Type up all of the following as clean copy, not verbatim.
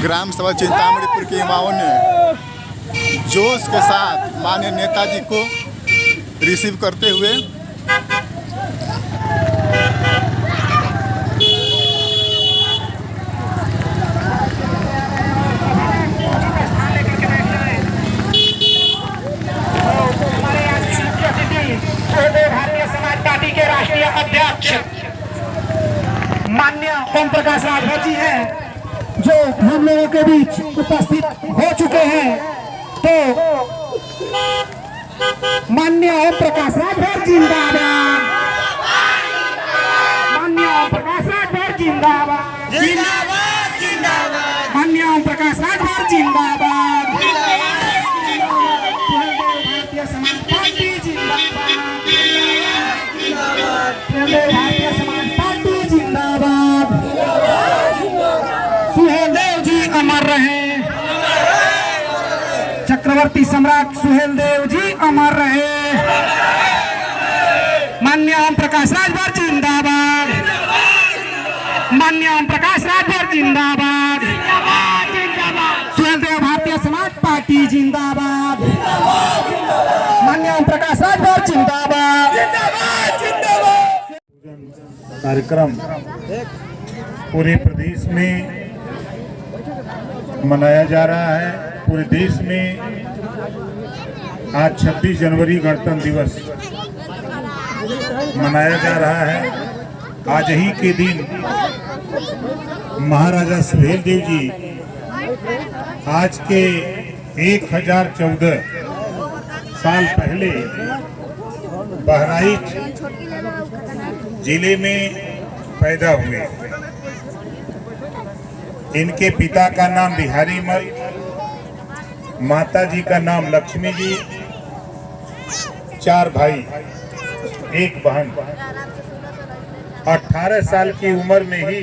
ग्राम सभा चिंतामणिपुर के युवाओं ने जोश के साथ माननीय नेताजी को रिसीव करते हुए भारतीय समाज पार्टी के राष्ट्रीय अध्यक्ष माननीय ओम प्रकाश राजभर जी हैं, जो हम लोगों के बीच उपस्थित हो चुके हैं। तो माननीय ओम प्रकाश राजभर जिंदाबाद, माननीय ओम प्रकाश राजभर जिंदाबाद, जिंदाबाद जिंदाबाद, माननीय ओम प्रकाश राजभर जिंदाबाद, भारतीय समाज पार्टी जिंदाबाद, भारतीय समाज पार्टी जिंदाबाद, सुहेलदेव जी अमर रहे, चक्रवर्ती सम्राट सुहेलदेव जी अमर रहे, माननीय ओम प्रकाश राजभर जिंदाबाद, माननीय ओम प्रकाश राजभर जिंदाबाद, सुहेलदेव भारतीय समाज पार्टी जिंदाबाद, माननीय ओम प्रकाश राजभर जिंदाबाद। कार्यक्रम पूरे प्रदेश में मनाया जा रहा है। पूरे देश में आज 26 जनवरी गणतंत्र दिवस मनाया जा रहा है। आज ही के दिन महाराजा सुहेलदेव जी आज के 1014 साल पहले बहराइच जिले में पैदा हुए। इनके पिता का नाम बिहारी मल, माता जी का नाम लक्ष्मी जी, 4 भाई 1 बहन। 18 साल की उम्र में ही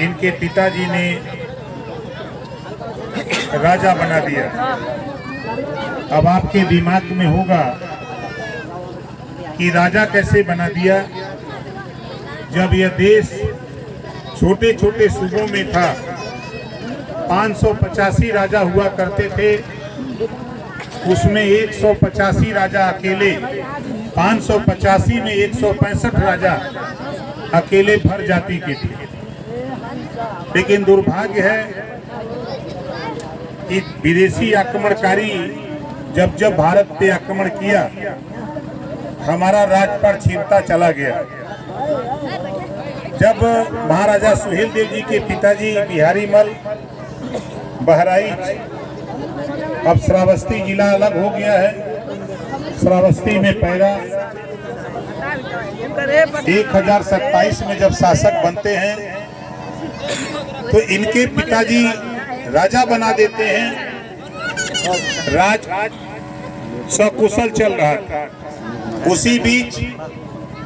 इनके पिताजी ने राजा बना दिया। अब आपके दिमाग में होगा कि राजा कैसे बना दिया, जब यह देश छोटे छोटे सूबों में था। 585 राजा हुआ करते थे, उसमें 185 राजा अकेले, 585 में 165 राजा अकेले भर जाति के थे। लेकिन दुर्भाग्य है कि विदेशी आक्रमणकारी जब भारत पे आक्रमण किया, हमारा राजपाट छीनता चला गया। जब महाराजा सुहेलदेव जी के पिताजी बिहारी मल बहराइच, अब श्रावस्ती जिला अलग हो गया है, श्रावस्ती में पैदा 1027 में जब शासक बनते हैं तो इनके पिताजी राजा बना देते हैं। राज सकुशल चल रहा था। उसी बीच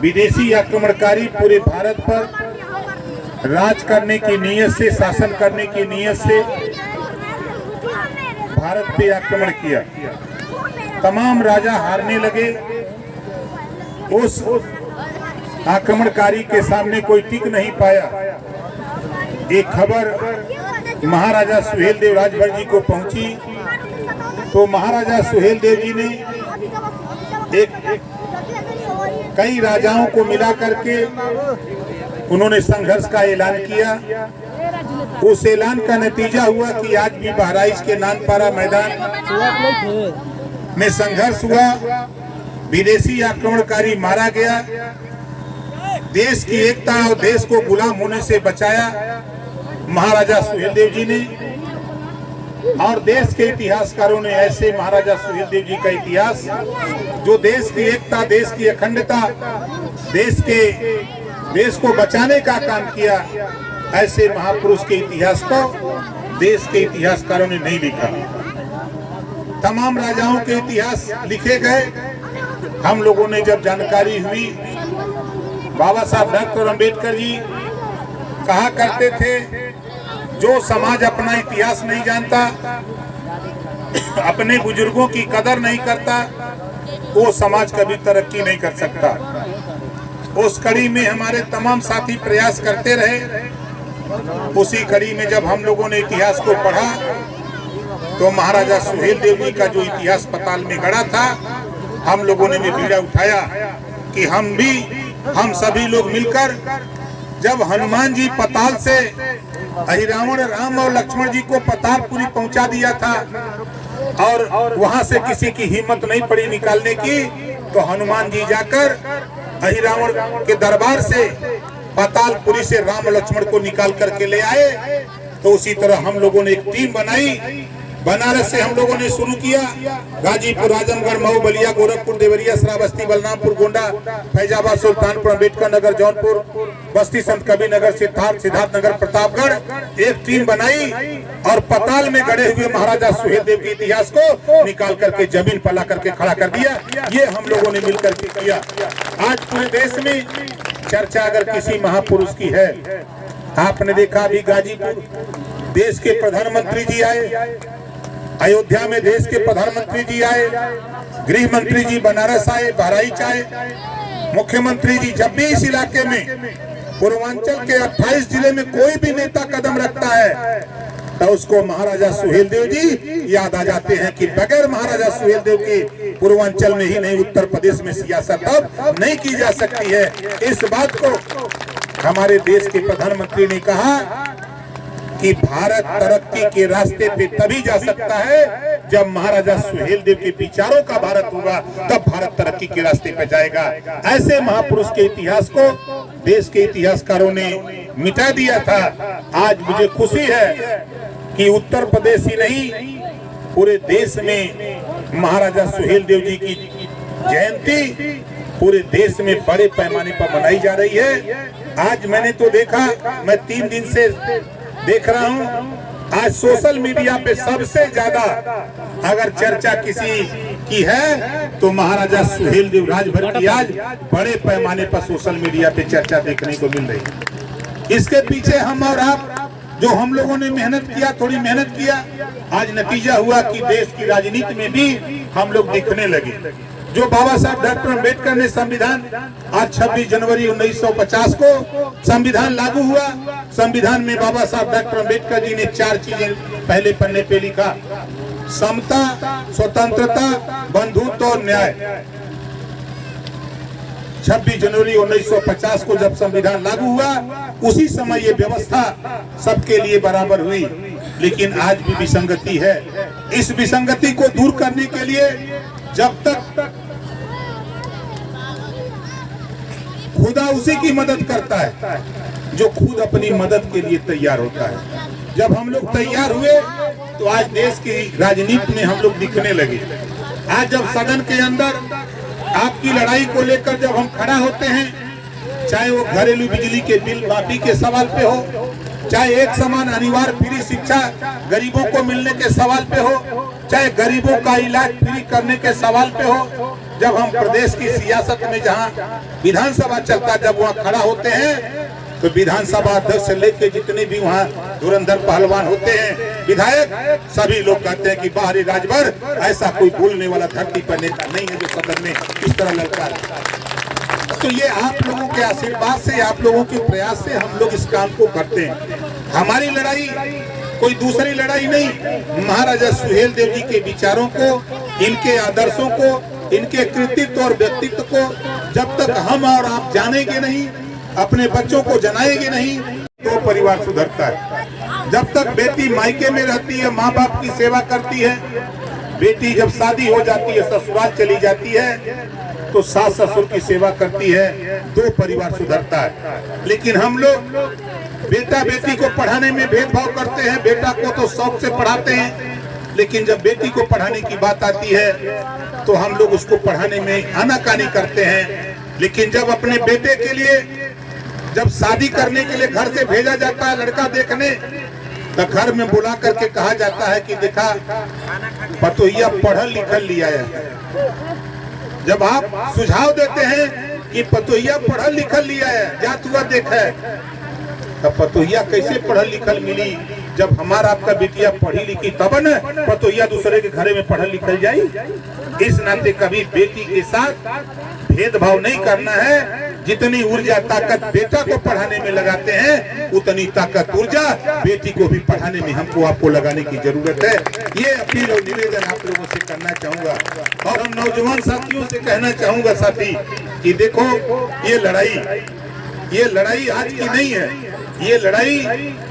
विदेशी आक्रमणकारी पूरे भारत पर राज करने की नीयत से, शासन करने की नीयत से भारत पे आक्रमण किया। तमाम राजा हारने लगे। उस आक्रमणकारी के सामने कोई टिक नहीं पाया। एक खबर महाराजा सुहेलदेव राजभर जी को पहुंची, तो महाराजा सुहेलदेव जी ने कई राजाओं को मिला करके उन्होंने संघर्ष का ऐलान किया। उस ऐलान का नतीजा हुआ कि आज भी बहराइच के नानपारा मैदान में संघर्ष हुआ। विदेशी आक्रमणकारी मारा गया। देश की एकता और देश को गुलाम होने से बचाया महाराजा सुहेलदेव जी ने। और देश के इतिहासकारों ने ऐसे महाराजा सुहेलदेव जी का इतिहास, जो देश की एकता, देश की अखंडता, देश को बचाने का काम किया, ऐसे महापुरुष के इतिहास को देश के इतिहासकारों ने नहीं लिखा। तमाम राजाओं के इतिहास लिखे गए। हम लोगों ने जब जानकारी हुई, बाबा साहब डॉक्टर अम्बेडकर जी कहा करते थे, जो समाज अपना इतिहास नहीं जानता, अपने बुजुर्गों की कदर नहीं करता, वो समाज कभी तरक्की नहीं कर सकता। उस कड़ी में हमारे तमाम साथी प्रयास करते रहे। उसी कड़ी में जब हम लोगों ने इतिहास को पढ़ा तो महाराजा सुहेल देव जी का जो इतिहास पताल में गड़ा था, हम लोगों ने भी बीड़ा उठाया कि हम सभी लोग मिलकर जब हनुमान जी पताल से अहिरावण राम और लक्ष्मण जी को पतालपुरी पहुंचा दिया था और वहां से किसी की हिम्मत नहीं पड़ी निकालने की, तो हनुमान जी जाकर अहिरावण के दरबार से पतालपुरी से राम लक्ष्मण को निकाल करके ले आए। तो उसी तरह हम लोगों ने एक टीम बनाई, बनारस से हम लोगों ने शुरू किया, गाजीपुर, आजमगढ़, मऊ, बलिया, गोरखपुर, देवरिया, श्रावस्ती, बलरामपुर, गोंडा, फैजाबाद, सुल्तानपुर, अम्बेडकर नगर, जौनपुर, बस्ती, संत कबीर नगर, सिद्धार्थ नगर, प्रतापगढ़ एक टीम बनाई और पताल में गड़े हुए महाराजा सुहेल देव के इतिहास को निकाल करके जमीन पर ला करके खड़ा कर दिया। ये हम लोगों ने मिलकर के किया। आज पूरे देश में चर्चा अगर किसी महापुरुष की है, आपने देखा अभी गाजीपुर देश के प्रधानमंत्री जी आए, अयोध्या में देश के प्रधानमंत्री जी आए, गृह मंत्री जी बनारस आए, बहराइच आए, मुख्यमंत्री जी। जब भी इस इलाके में पूर्वांचल के 28 जिले में कोई भी नेता कदम रखता है तो उसको महाराजा सुहेल देव जी याद आ जाते हैं कि बगैर महाराजा सुहेल देव के पूर्वांचल में ही नहीं, उत्तर प्रदेश में सियासत अब नहीं की जा सकती है। इस बात को हमारे देश के प्रधानमंत्री ने कहा कि भारत तरक्की के रास्ते पे तभी जा सकता है जब महाराजा सुहेल देव के विचारों का भारत होगा, तब भारत तरक्की के रास्ते पे जाएगा। ऐसे महापुरुष के इतिहास को देश के इतिहासकारों ने मिटा दिया था। आज मुझे खुशी है कि उत्तर प्रदेश ही नहीं, पूरे देश में महाराजा सुहेल देव जी की जयंती पूरे देश में बड़े पैमाने पर मनाई जा रही है। आज मैंने तो देखा, मैं 3 दिन से देख रहा हूं, आज सोशल मीडिया पे सबसे ज्यादा अगर चर्चा किसी की है तो महाराजा सुहेल देव राजभर की आज बड़े पैमाने पर सोशल मीडिया पे चर्चा देखने को मिल रही है। इसके पीछे हम और आप जो हम लोगों ने मेहनत किया, थोड़ी मेहनत किया, आज नतीजा हुआ कि देश की राजनीति में भी हम लोग दिखने लगे। जो बाबा साहब डॉक्टर अम्बेडकर ने संविधान, आज 26 जनवरी 1950 को संविधान लागू हुआ। संविधान में बाबा साहब डॉक्टर अम्बेडकर जी ने 4 चीजें पहले पन्ने पे लिखा: समता, स्वतंत्रता, बंधुत्व और न्याय। 26 जनवरी 1950 को जब संविधान लागू हुआ, उसी समय ये व्यवस्था सबके लिए बराबर हुई। लेकिन आज भी विसंगति है। इस विसंगति को दूर करने के लिए जब तक खुदा उसी की मदद करता है जो खुद अपनी मदद के लिए तैयार होता है। जब हम लोग तैयार हुए तो आज देश की राजनीति में हम लोग दिखने लगे। आज जब सदन के अंदर आपकी लड़ाई को लेकर जब हम खड़ा होते हैं, चाहे वो घरेलू बिजली के बिल माफी के सवाल पे हो, चाहे एक समान अनिवार्य फ्री शिक्षा गरीबों को मिलने के सवाल पे हो, चाहे गरीबों का इलाज फ्री करने के सवाल पे हो, जब हम प्रदेश की सियासत में जहां विधानसभा चलता, जब वहां खड़ा होते हैं तो विधानसभा अध्यक्ष से लेकर जितने भी वहां धुरंधर पहलवान होते हैं, विधायक, सभी लोग कहते हैं कि बाहरी राजभर ऐसा कोई बोलने वाला धरती पर नेता नहीं है जो सदन में इस तरह लड़का। तो ये आप लोगों के आशीर्वाद से, आप लोगों के प्रयास से हम लोग इस काम को करते हैं। हमारी लड़ाई कोई दूसरी लड़ाई नहीं, महाराजा सुहेल देव जी के विचारों को, इनके आदर्शों को, इनके कृतित्व और व्यक्तित्व को जब तक हम और आप जानेंगे नहीं, अपने बच्चों को जनाएंगे नहीं, तो परिवार सुधरता है। जब तक बेटी मायके में रहती है, माँ बाप की सेवा करती है, बेटी जब शादी हो जाती है, ससुराल चली जाती है, तो सास ससुर की सेवा करती है, तो परिवार सुधरता है। लेकिन हम लोग बेटा बेटी को पढ़ाने में भेदभाव करते हैं। बेटा को तो शौक से पढ़ाते हैं, लेकिन जब बेटी को पढ़ाने की बात आती है तो हम लोग उसको पढ़ाने में आनाकानी करते हैं। लेकिन जब अपने बेटे के लिए जब शादी करने के लिए घर से भेजा जाता है लड़का देखने, तो घर में बुला करके कहा जाता है कि देखा पतोहिया पढ़ल लिखल लिया है। जब आप सुझाव देते हैं कि पतोहिया पढ़ल लिखल लिया है, जात हुआ देखा है, तब पतोहिया कैसे पढ़ल लिखल मिली? जब हमारा आपका बेटिया पढ़ी लिखी तब न पतोहिया दूसरे के घरे में पढ़ल लिखल जाई। इस नाते कभी बेटी के साथ भेदभाव नहीं करना है। जितनी ऊर्जा ताकत बेटा को पढ़ाने में लगाते हैं, उतनी ताकत ऊर्जा बेटी को भी पढ़ाने में हमको आपको लगाने की जरूरत है। ये अपील और निवेदन आप लोगों से करना चाहूंगा। और हम नौजवान साथियों से कहना चाहूंगा साथी कि देखो, ये लड़ाई आज की नहीं है, ये लड़ाई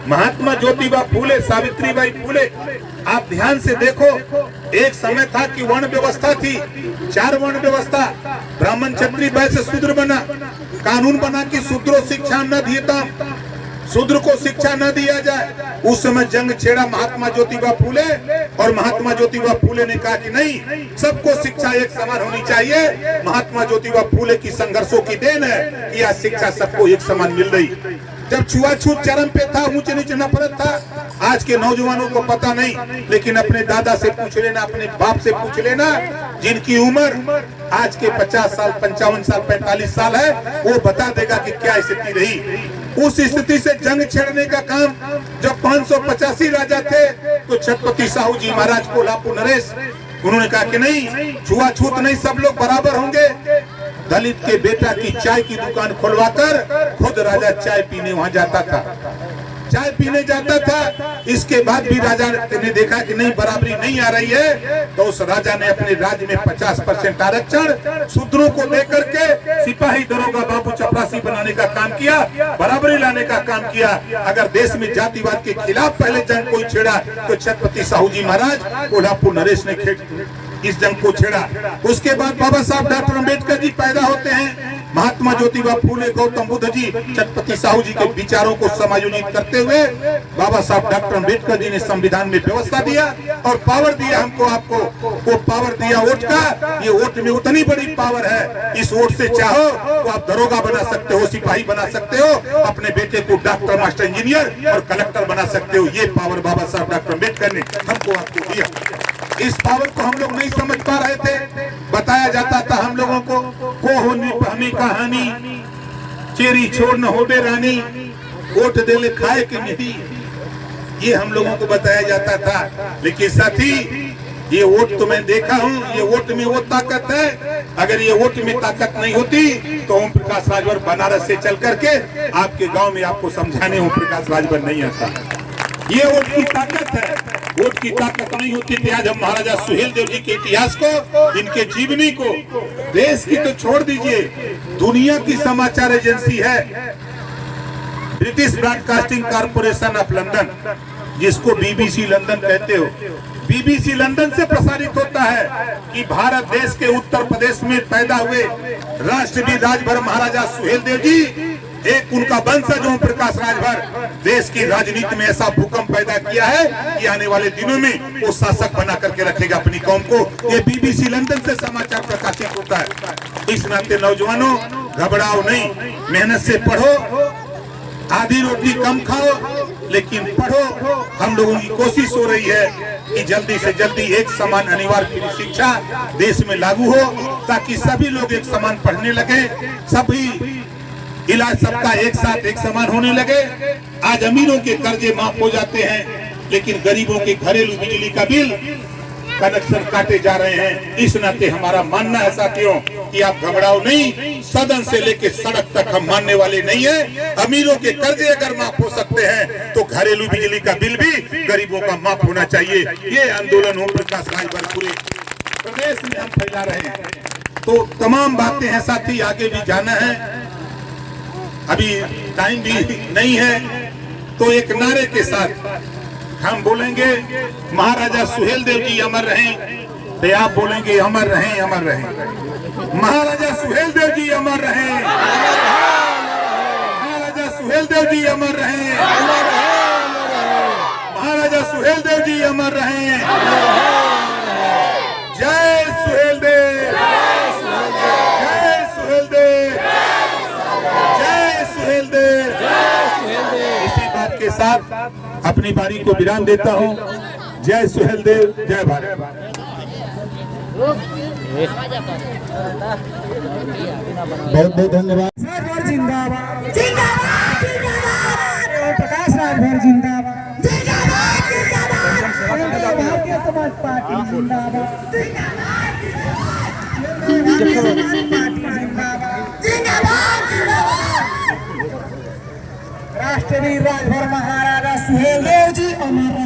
महात्मा ज्योतिबा फूले, सावित्रीबाई फूले। आप ध्यान से देखो, एक समय था कि वर्ण व्यवस्था थी, 4 वर्ण व्यवस्था, ब्राह्मण क्षत्रिय वैश्य शूद्र बना, कानून बना कि शूद्रो शिक्षा न दीता, शूद्र को शिक्षा न दिया जाए। उस समय जंग छेड़ा महात्मा ज्योतिबा फूले, और महात्मा ज्योतिबा फूले ने कहा कि नहीं, सबको शिक्षा एक समान होनी चाहिए। महात्मा ज्योतिबा फूले की संघर्षों की देन है कि आज शिक्षा सबको एक समान मिल रही। जब छुआछूत चरम पे था, ऊंचे नीचे नफरत था, आज के नौजवानों को पता नहीं, लेकिन अपने दादा से पूछ लेना, अपने बाप से पूछ लेना, जिनकी उम्र आज के 50 साल, 55 साल, 45 साल है, वो बता देगा कि क्या स्थिति रही। उस स्थिति से जंग छेड़ने का काम, जब 585 राजा थे, तो छत्रपति साहू जी महाराज कोल्हापुर नरेश, उन्होंने कहा कि नहीं, छुआछूत नहीं, सब लोग बराबर होंगे। दलित के बेटा की चाय की दुकान खुलवाकर खुद राजा चाय पीने वहां जाता था, चाय पीने जाता था। इसके बाद भी राजा ने देखा कि नहीं, बराबरी नहीं आ रही है, तो उस राजा ने अपने राज्य में 50% आरक्षण शूद्रों को लेकर के सिपाही दरोगा बाबू चपरासी बनाने का काम किया, बराबरी लाने का काम किया। अगर देश में जातिवाद के खिलाफ पहले जंग कोई छेड़ा, तो छत्रपति साहू जी महाराज कोल्हापुर नरेश ने इस जंग को छेड़ा। उसके बाद बाबा साहब डॉक्टर अम्बेडकर जी पैदा होते हैं। महात्मा ज्योतिबा फूले, गौतम बुद्ध जी, छत्रपति साहू जी के विचारों को समायोजित करते हुए बाबा साहब डॉक्टर अम्बेडकर जी ने संविधान में व्यवस्था दिया और पावर दिया हमको, आपको। वो पावर दिया वोट का। ये वोट में उतनी बड़ी पावर है, इस वोट से चाहो तो आप दरोगा बना सकते हो, सिपाही बना सकते हो, अपने बेटे को डॉक्टर, मास्टर, इंजीनियर और कलेक्टर बना सकते हो। ये पावर बाबा साहब डॉक्टर अम्बेडकर ने हमको, आपको दिया। इस पावर को हम लोग नहीं समझ पा रहे थे। बताया जाता था हम लोगों को होनी हमें कहानी, चेरी छोड़ न होबे रानी, वोट दे ले खाए के नहीं, ये हम लोगों को बताया जाता था। लेकिन साथी, ये वोट तो मैं देखा हूँ, ये वोट में वो ताकत है। अगर ये वोट में ताकत नहीं होती तो ओम प्रकाश राजभर बनारस से चल करके आपके गांव में आपको समझाने ओम प्रकाश राजभर नहीं आता। ये वोट की ताकत है। वोट की ताकत नहीं होती थी, आज हम महाराजा सुहेलदेव जी के इतिहास को, इनके जीवनी को, देश की तो छोड़ दीजिए, दुनिया की समाचार एजेंसी है British broadcasting corporation of London, जिसको बीबीसी लंदन कहते हो। बीबीसी लंदन से प्रसारित होता है कि भारत देश के उत्तर प्रदेश में पैदा हुए राष्ट्रवीर राजभर महाराजा सुहेलदेव जी, एक उनका वंशज ओम प्रकाश राजभर, देश की राजनीति में ऐसा भूकंप पैदा किया है कि आने वाले दिनों में वो शासक बना करके रखेगा अपनी कौम को। ये बीबीसी लंदन से समाचार प्रकाशित होता है। इस नाते नौजवानों, घबराओ नहीं, मेहनत से पढ़ो, आधी रोटी कम खाओ, लेकिन पढ़ो। हम लोगों की कोशिश हो रही है कि जल्दी से जल्दी एक समान अनिवार्य शिक्षा देश में लागू हो, ताकि सभी लोग एक समान पढ़ने लगे, सभी इलाज सबका एक साथ एक समान होने लगे। आज अमीरों के कर्जे माफ हो जाते हैं, लेकिन गरीबों के घरेलू बिजली का बिल, कनेक्शन काटे जा रहे हैं। इस नाते हमारा मानना है साथियों कि आप घबराओ नहीं, सदन से लेके सड़क तक हम मानने वाले नहीं है। अमीरों के कर्जे अगर माफ हो सकते हैं तो घरेलू बिजली का बिल भी गरीबों का माफ होना चाहिए। ये आंदोलन ओम प्रकाश राजभर पूरे प्रदेश में हम फैला रहे हैं। तो तमाम बातें हैं साथी, आगे भी जाना है, अभी टाइम भी नहीं है। तो एक नारे के साथ हम बोलेंगे, महाराजा सुहेलदेव जी अमर रहें, तो आप बोलेंगे अमर रहें, अमर रहें। महाराजा सुहेलदेव जी अमर रहें, महाराजा सुहेलदेव जी अमर रहें, महाराजा सुहेलदेव जी अमर रहें। जय सुहेलदेव, जय सुहेलदेव, जय सुहेलदेव। इसी बात के साथ अपनी बारी को विराम देता हूँ। जय सुहेलदेव, जय भारत। बहुत बहुत धन्यवाद। राजभर जिंदाबाद, जिंदाबाद, जिंदाबाद। प्रकाश राजभर जिंदाबाद, जिंदाबाद, जिंदाबाद। भारतीय समाज पार्टी जिंदाबाद, जिंदाबाद, जिंदाबाद। राष्ट्रवीर राजभर महाराजा सुहेलदेव जी अमर